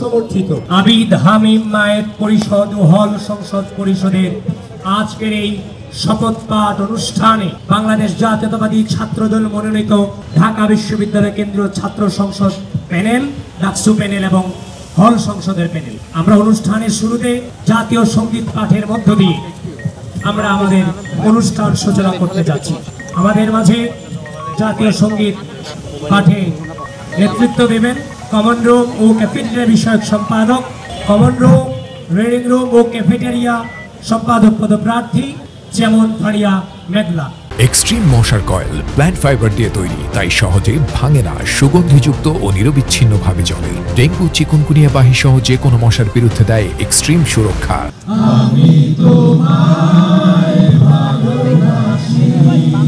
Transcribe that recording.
সমর্থিত আবিদ হামিম মায়ের পরিষদ ও হল সংসদ পরিষদের আজকের এই শপথ পাঠ অনুষ্ঠানে বাংলাদেশ জাতীয়তাবাদী ছাত্রদল মনোনীত ঢাকা বিশ্ববিদ্যালয় কেন্দ্রীয় ছাত্র সংসদ প্যানেল, ডাকসু প্যানেল এবং হল সংসদের প্যানেল। আমরা অনুষ্ঠানের শুরুতে জাতীয় সঙ্গীত পাঠের মধ্য দিয়ে আমরা আমাদের অনুষ্ঠান সূচনা করতে যাচ্ছি। আমাদের মাঝে জাতীয় সঙ্গীত পাঠে নেতৃত্ব দেবেন কমন রুম ও ক্যাফেটেরিয়া বিষয়ক সম্পাদক, কমন রুম, রিডিং রুম ও ক্যাফেটেরিয়া সম্পাদক পদপ্রার্থী যেমন ফারিয়া মেঘলা। এক্সট্রিম মশার কয়েল প্ল্যান্ট ফাইবার দিয়ে তৈরি, তাই সহজে ভাঙে না, সুগন্ধিযুক্ত ও নিরবিচ্ছিন্নভাবে জ্বলে। ডেঙ্গু, চিকুনগুনিয়া বাহি সহ যে কোনো মশার বিরুদ্ধে দেয় এক্সট্রিম সুরক্ষা। আমি তোমায় ভালোবাসি, তোমায়